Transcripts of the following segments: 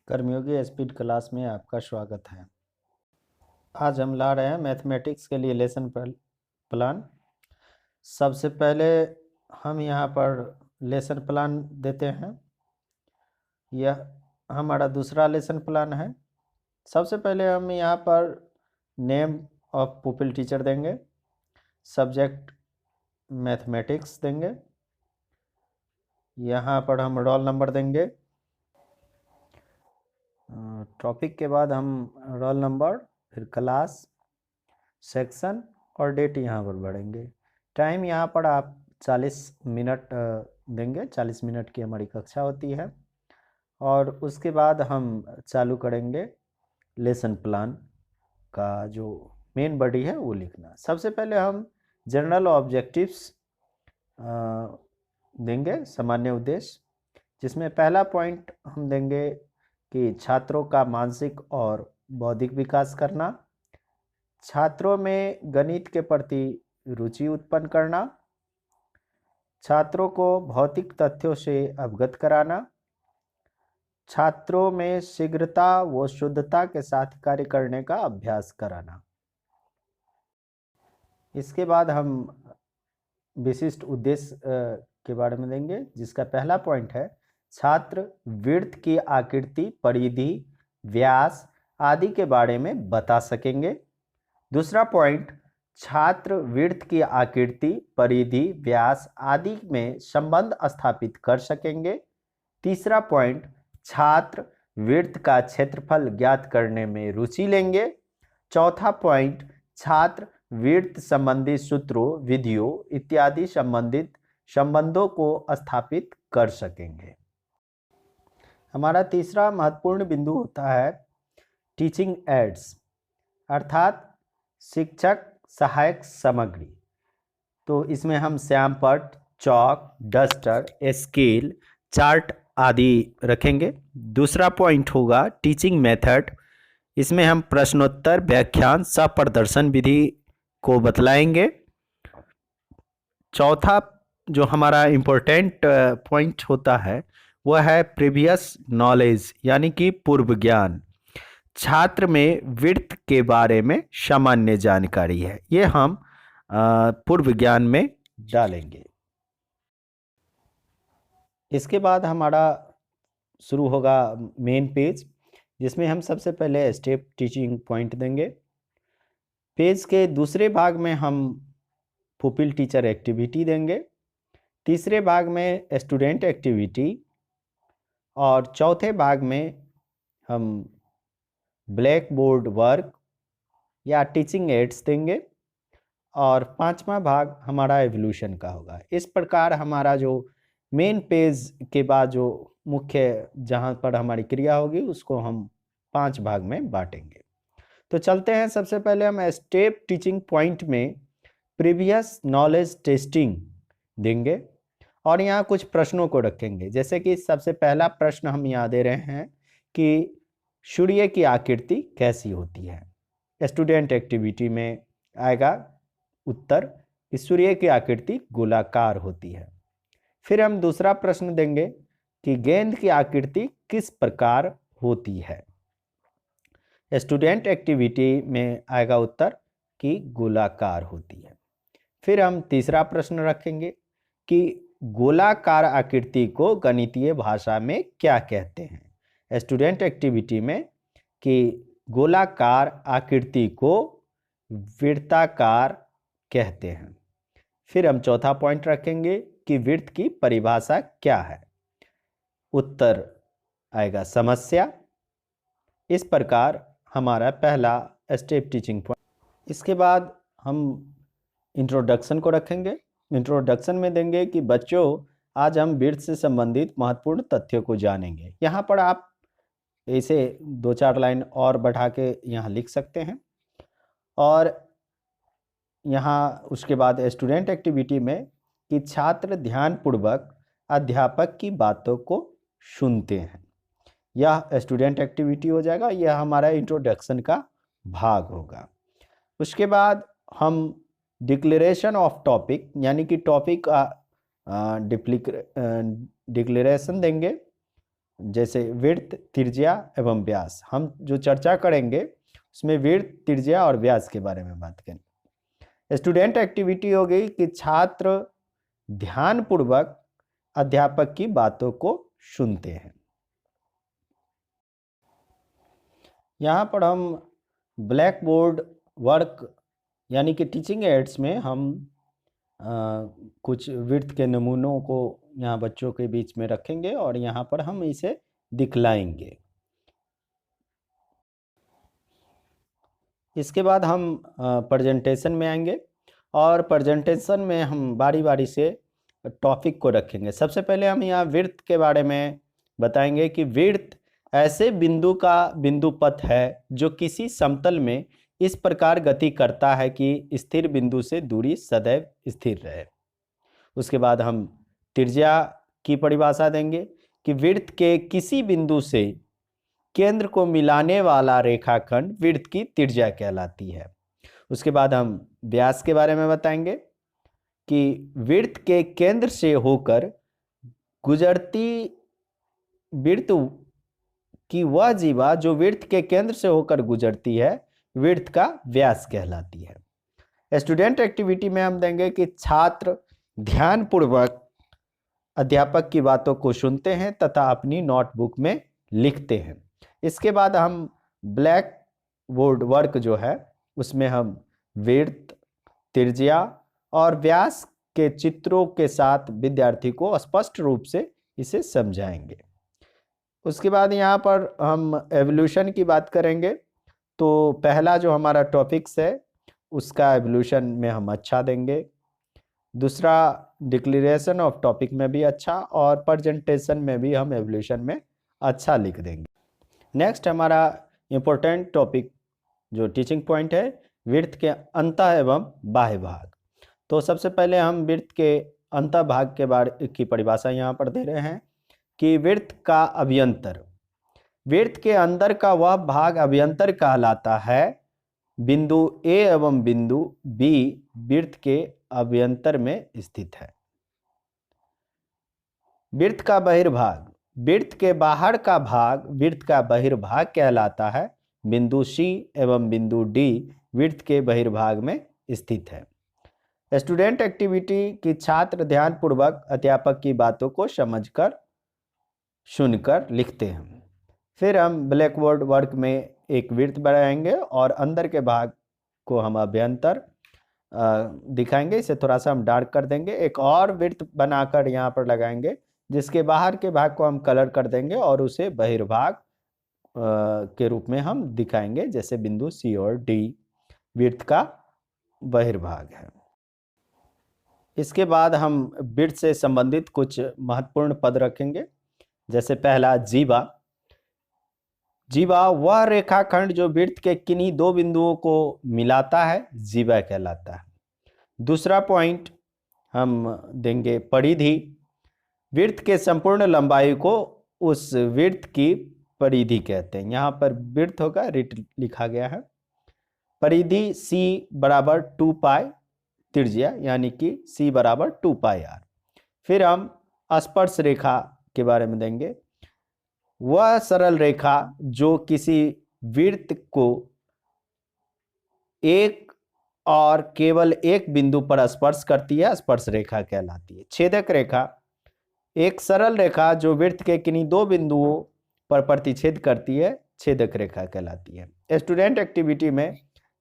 कर्मयोगी speed class में आपका स्वागत है। आज हम ला रहे हैं मैथमेटिक्स के लिए लेसन प्लान। सबसे पहले हम यहाँ पर लेसन प्लान देते हैं। यह हमारा दूसरा लेसन प्लान है। सबसे पहले हम यहाँ पर नेम ऑफ पुपिल टीचर देंगे, सब्जेक्ट मैथमेटिक्स देंगे, यहाँ पर हम रोल नंबर देंगे। टॉपिक के बाद हम रोल नंबर, फिर क्लास, सेक्शन और डेट यहाँ पर बढ़ेंगे। टाइम यहाँ पर आप 40 मिनट देंगे। 40 मिनट की हमारी कक्षा होती है और उसके बाद हम चालू करेंगे लेसन प्लान का जो मेन बॉडी है वो लिखना। सबसे पहले हम जनरल ऑब्जेक्टिव्स देंगे, सामान्य उद्देश्य, जिसमें पहला पॉइंट हम देंगे कि छात्रों का मानसिक और बौद्धिक विकास करना, छात्रों में गणित के प्रति रुचि उत्पन्न करना, छात्रों को भौतिक तथ्यों से अवगत कराना, छात्रों में शीघ्रता व शुद्धता के साथ कार्य करने का अभ्यास कराना। इसके बाद हम विशिष्ट उद्देश्य के बारे में देंगे, जिसका पहला पॉइंट है छात्र वृत्त की आकृति, परिधि, व्यास आदि के बारे में बता सकेंगे। दूसरा पॉइंट, छात्र वृत्त की आकृति, परिधि, व्यास आदि में संबंध स्थापित कर सकेंगे। तीसरा पॉइंट, छात्र वृत्त का क्षेत्रफल ज्ञात करने में रुचि लेंगे। चौथा पॉइंट, छात्र वृत्त संबंधी सूत्रों, विधियों इत्यादि संबंधित संबंधों को स्थापित कर सकेंगे। हमारा तीसरा महत्वपूर्ण बिंदु होता है टीचिंग एड्स, अर्थात शिक्षक सहायक सामग्री। तो इसमें हम श्यामपट्ट, चॉक, डस्टर, स्केल, चार्ट आदि रखेंगे। दूसरा पॉइंट होगा टीचिंग मेथड। इसमें हम प्रश्नोत्तर, व्याख्यान, सह प्रदर्शन विधि को बतलाएंगे। चौथा जो हमारा इम्पोर्टेंट पॉइंट होता है वह है प्रीवियस नॉलेज, यानी कि पूर्व ज्ञान। छात्र में वृत्त के बारे में सामान्य जानकारी है, ये हम पूर्व ज्ञान में डालेंगे। इसके बाद हमारा शुरू होगा मेन पेज, जिसमें हम सबसे पहले स्टेप टीचिंग पॉइंट देंगे। पेज के दूसरे भाग में हम पुपिल टीचर एक्टिविटी देंगे, तीसरे भाग में स्टूडेंट एक्टिविटी और चौथे भाग में हम ब्लैक बोर्ड वर्क या टीचिंग एड्स देंगे और पांचवा भाग हमारा एवोल्यूशन का होगा। इस प्रकार हमारा जो मेन पेज के बाद जो मुख्य जहां पर हमारी क्रिया होगी उसको हम 5 भाग में बांटेंगे। तो चलते हैं। सबसे पहले हम स्टेप टीचिंग पॉइंट में प्रीवियस नॉलेज टेस्टिंग देंगे और यहाँ कुछ प्रश्नों को रखेंगे। जैसे कि सबसे पहला प्रश्न हम यहाँ दे रहे हैं कि सूर्य की आकृति कैसी होती है। स्टूडेंट एक्टिविटी में आएगा उत्तर कि सूर्य की आकृति गोलाकार होती है। फिर हम दूसरा प्रश्न देंगे कि गेंद की आकृति किस प्रकार होती है। स्टूडेंट एक्टिविटी में आएगा उत्तर कि गोलाकार होती है। फिर हम तीसरा प्रश्न रखेंगे कि गोलाकार आकृति को गणितीय भाषा में क्या कहते हैं। स्टूडेंट एक्टिविटी में कि गोलाकार आकृति को वृत्ताकार कहते हैं। फिर हम चौथा पॉइंट रखेंगे कि वृत्त की परिभाषा क्या है। उत्तर आएगा समस्या। इस प्रकार हमारा पहला स्टेप टीचिंग पॉइंट। इसके बाद हम इंट्रोडक्शन को रखेंगे। इंट्रोडक्शन में देंगे कि बच्चों, आज हम वृत्त से संबंधित महत्वपूर्ण तथ्यों को जानेंगे। यहाँ पर आप इसे 2-4 लाइन और बढ़ा के यहाँ लिख सकते हैं। और यहाँ उसके बाद स्टूडेंट एक्टिविटी में कि छात्र ध्यानपूर्वक अध्यापक की बातों को सुनते हैं। यह स्टूडेंट एक्टिविटी हो जाएगा, यह हमारा इंट्रोडक्शन का भाग होगा। उसके बाद हम डिक्लेरेशन ऑफ टॉपिक, यानी कि टॉपिक का डिक्लेरेशन देंगे जैसे विड्थ, त्रिज्या एवं व्यास। हम जो चर्चा करेंगे उसमें विड्थ, त्रिज्या और व्यास के बारे में बात करेंगे। स्टूडेंट एक्टिविटी हो गई कि छात्र ध्यानपूर्वक अध्यापक की बातों को सुनते हैं। यहाँ पर हम ब्लैक बोर्ड वर्क यानी कि टीचिंग एड्स में हम कुछ विड्थ के नमूनों को यहाँ बच्चों के बीच में रखेंगे और यहाँ पर हम इसे दिखलाएंगे। इसके बाद हम प्रेजेंटेशन में आएंगे और प्रेजेंटेशन में हम बारी बारी से टॉपिक को रखेंगे। सबसे पहले हम यहाँ विड्थ के बारे में बताएंगे कि विड्थ ऐसे बिंदु का बिंदु पथ है जो किसी समतल में इस प्रकार गति करता है कि स्थिर बिंदु से दूरी सदैव स्थिर रहे। उसके बाद हम त्रिज्या की परिभाषा देंगे कि विड्थ के किसी बिंदु से केंद्र को मिलाने वाला रेखाखंड विड्थ की त्रिज्या कहलाती है। उसके बाद हम व्यास के बारे में बताएंगे कि विड्थ के केंद्र से होकर गुजरती विड्थ की वह जीवा जो विड्थ के केंद्र से होकर गुजरती है विड्थ का व्यास कहलाती है। स्टूडेंट एक्टिविटी में हम देंगे कि छात्र ध्यानपूर्वक अध्यापक की बातों को सुनते हैं तथा अपनी नोटबुक में लिखते हैं। इसके बाद हम ब्लैक बोर्ड वर्क जो है उसमें हम विड्थ, त्रिज्या और व्यास के चित्रों के साथ विद्यार्थी को स्पष्ट रूप से इसे समझाएंगे। उसके बाद यहाँ पर हम एवोल्यूशन की बात करेंगे। तो पहला जो हमारा टॉपिक्स है उसका एवोल्यूशन में हम अच्छा देंगे, दूसरा डिक्लेरेशन ऑफ टॉपिक में भी अच्छा और प्रेजेंटेशन में भी हम एवोल्यूशन में अच्छा लिख देंगे। नेक्स्ट हमारा इम्पोर्टेंट टॉपिक जो टीचिंग पॉइंट है विड्थ के अंतः एवं बाह्य भाग। तो सबसे पहले हम विड्थ के अंतः भाग के बारे की परिभाषा यहाँ पर दे रहे हैं कि विड्थ का अभ्यंतर, विड्थ के अंदर का वह भाग अभ्यंतर कहलाता है। बिंदु ए एवं बिंदु बी विड्थ के अभ्यंतर में स्थित है। विड्थ का बहिर्भाग, विड्थ के बाहर का भाग विड्थ का बहिर्भाग कहलाता है। बिंदु सी एवं बिंदु डी विड्थ के बहिर्भाग में स्थित है। स्टूडेंट एक्टिविटी की छात्र ध्यानपूर्वक अध्यापक की बातों को समझकर सुनकर लिखते हैं। फिर हम ब्लैक बोर्ड वर्क में एक वृत्त बनाएंगे और अंदर के भाग को हम अभ्यंतर दिखाएंगे। इसे थोड़ा सा हम डार्क कर देंगे। एक और वृत्त बनाकर यहाँ पर लगाएंगे जिसके बाहर के भाग को हम कलर कर देंगे और उसे बहिर्भाग के रूप में हम दिखाएंगे, जैसे बिंदु सी और डी वृत्त का बहिर्भाग है। इसके बाद हम वृत्त से संबंधित कुछ महत्वपूर्ण पद रखेंगे। जैसे पहला जीवा, जीवा वह रेखाखंड जो वृत्त के किन्हीं दो बिंदुओं को मिलाता है जीवा कहलाता है। दूसरा पॉइंट हम देंगे परिधि, वृत्त के संपूर्ण लंबाई को उस वृत्त की परिधि कहते हैं। यहाँ पर वृत्त होगा लिखा गया है। परिधि C बराबर 2 पाई त्रिज्या यानी कि C बराबर 2 पाई r। फिर हम स्पर्श रेखा के बारे में देंगे, वह सरल रेखा जो किसी वृत्त को एक और केवल एक बिंदु पर स्पर्श करती है स्पर्श रेखा कहलाती है। छेदक रेखा, एक सरल रेखा जो वृत्त के किन्हीं दो बिंदुओं पर प्रतिच्छेद करती है छेदक रेखा कहलाती है। स्टूडेंट एक्टिविटी में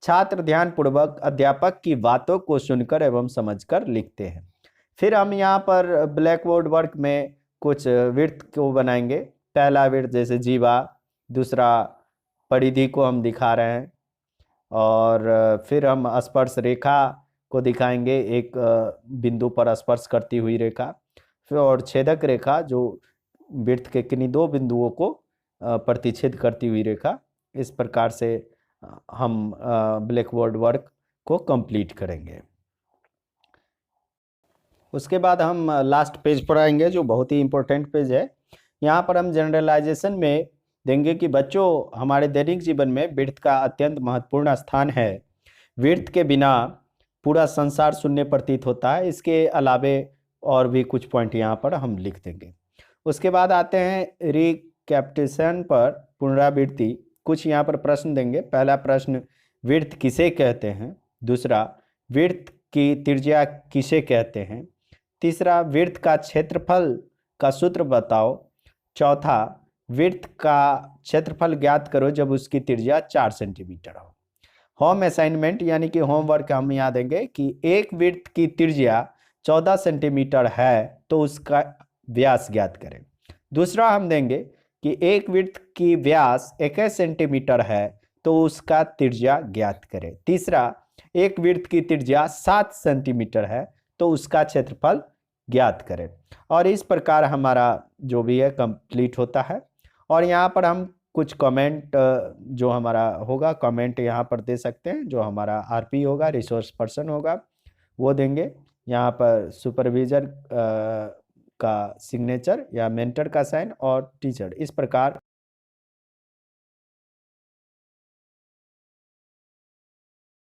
छात्र ध्यानपूर्वक अध्यापक की बातों को सुनकर एवं समझकर लिखते हैं। फिर हम यहाँ पर ब्लैक बोर्ड वर्क में कुछ वृत्त को बनाएंगे। पहला वृत्त जैसे जीवा, दूसरा परिधि को हम दिखा रहे हैं और फिर हम स्पर्श रेखा को दिखाएंगे, एक बिंदु पर स्पर्श करती हुई रेखा। फिर और छेदक रेखा जो वृत्त के किन्हीं दो बिंदुओं को प्रतिच्छेद करती हुई रेखा। इस प्रकार से हम ब्लैक बोर्ड वर्क को कंप्लीट करेंगे। उसके बाद हम लास्ट पेज पर आएंगे जो बहुत ही इम्पोर्टेंट पेज है। यहाँ पर हम जनरलाइजेशन में देंगे कि बच्चों हमारे दैनिक जीवन में वृत्त का अत्यंत महत्वपूर्ण स्थान है। वृत्त के बिना पूरा संसार शून्य प्रतीत होता है। इसके अलावे और भी कुछ पॉइंट यहाँ पर हम लिख देंगे। उसके बाद आते हैं कैप्टेशन पर पुनरावृत्ति, कुछ यहाँ पर प्रश्न देंगे। पहला प्रश्न, वृत्त किसे कहते हैं? दूसरा, वृत्त की त्रिज्या किसे कहते हैं? तीसरा, वृत्त का क्षेत्रफल का सूत्र बताओ। चौथा, वृत्त का क्षेत्रफल ज्ञात करो जब उसकी त्रिज्या 4 सेंटीमीटर हो। होम असाइनमेंट यानी कि होमवर्क हम यहाँ देंगे कि एक वृत्त की त्रिज्या 14 सेंटीमीटर है तो उसका व्यास ज्ञात करें। दूसरा हम देंगे कि एक वृत्त की व्यास 21 सेंटीमीटर है तो उसका त्रिज्या ज्ञात करें। तीसरा, एक वृत्त की त्रिज्या 7 सेंटीमीटर है तो उसका क्षेत्रफल ज्ञात करें। और इस प्रकार हमारा जो भी है कंप्लीट होता है। और यहाँ पर हम कुछ कमेंट जो हमारा होगा, कमेंट यहाँ पर दे सकते हैं। जो हमारा आरपी होगा, रिसोर्स पर्सन होगा, वो देंगे। यहाँ पर सुपरविजर का सिग्नेचर या मेंटर का साइन और टीचर, इस प्रकार